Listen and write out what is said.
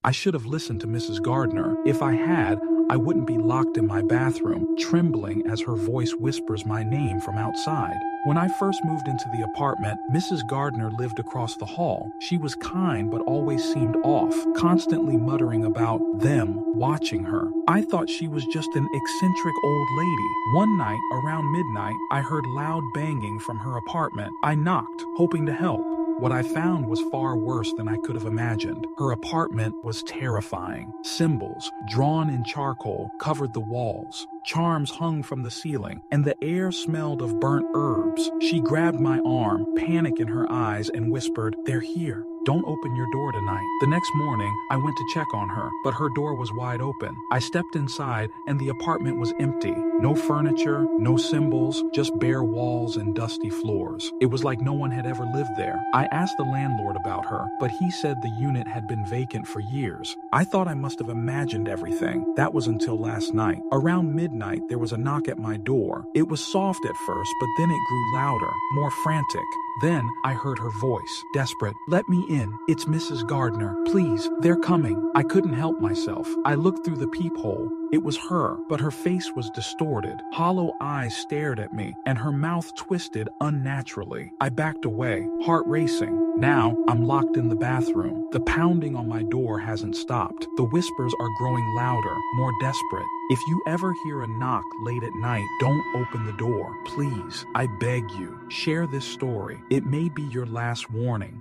I should have listened to Mrs. Gardner. If I had, I wouldn't be locked in my bathroom, trembling as her voice whispers my name from outside. When I first moved into the apartment, Mrs. Gardner lived across the hall. She was kind but always seemed off, constantly muttering about them watching her. I thought she was just an eccentric old lady. One night, around midnight, I heard loud banging from her apartment. I knocked, hoping to help. What I found was far worse than I could have imagined. Her apartment was terrifying. Symbols, drawn in charcoal, covered the walls. Charms hung from the ceiling, and the air smelled of burnt herbs. She grabbed my arm, panic in her eyes, and whispered, "They're here. Don't open your door tonight." The next morning, I went to check on her, but her door was wide open. I stepped inside, and the apartment was empty. No furniture, no symbols, just bare walls and dusty floors. It was like no one had ever lived there. I asked the landlord about her, but he said the unit had been vacant for years. I thought I must have imagined everything. That was until last night. Around midnight, there was a knock at my door. It was soft at first, but then it grew louder, more frantic. Then I heard her voice, desperate. "Let me in. It's Mrs. Gardner. Please, they're coming." I couldn't help myself. I looked through the peephole. It was her, but her face was distorted. Hollow eyes stared at me, and her mouth twisted unnaturally. I backed away, heart racing. Now, I'm locked in the bathroom. The pounding on my door hasn't stopped. The whispers are growing louder, more desperate. If you ever hear a knock late at night, don't open the door. Please, I beg you, share this story. It may be your last warning.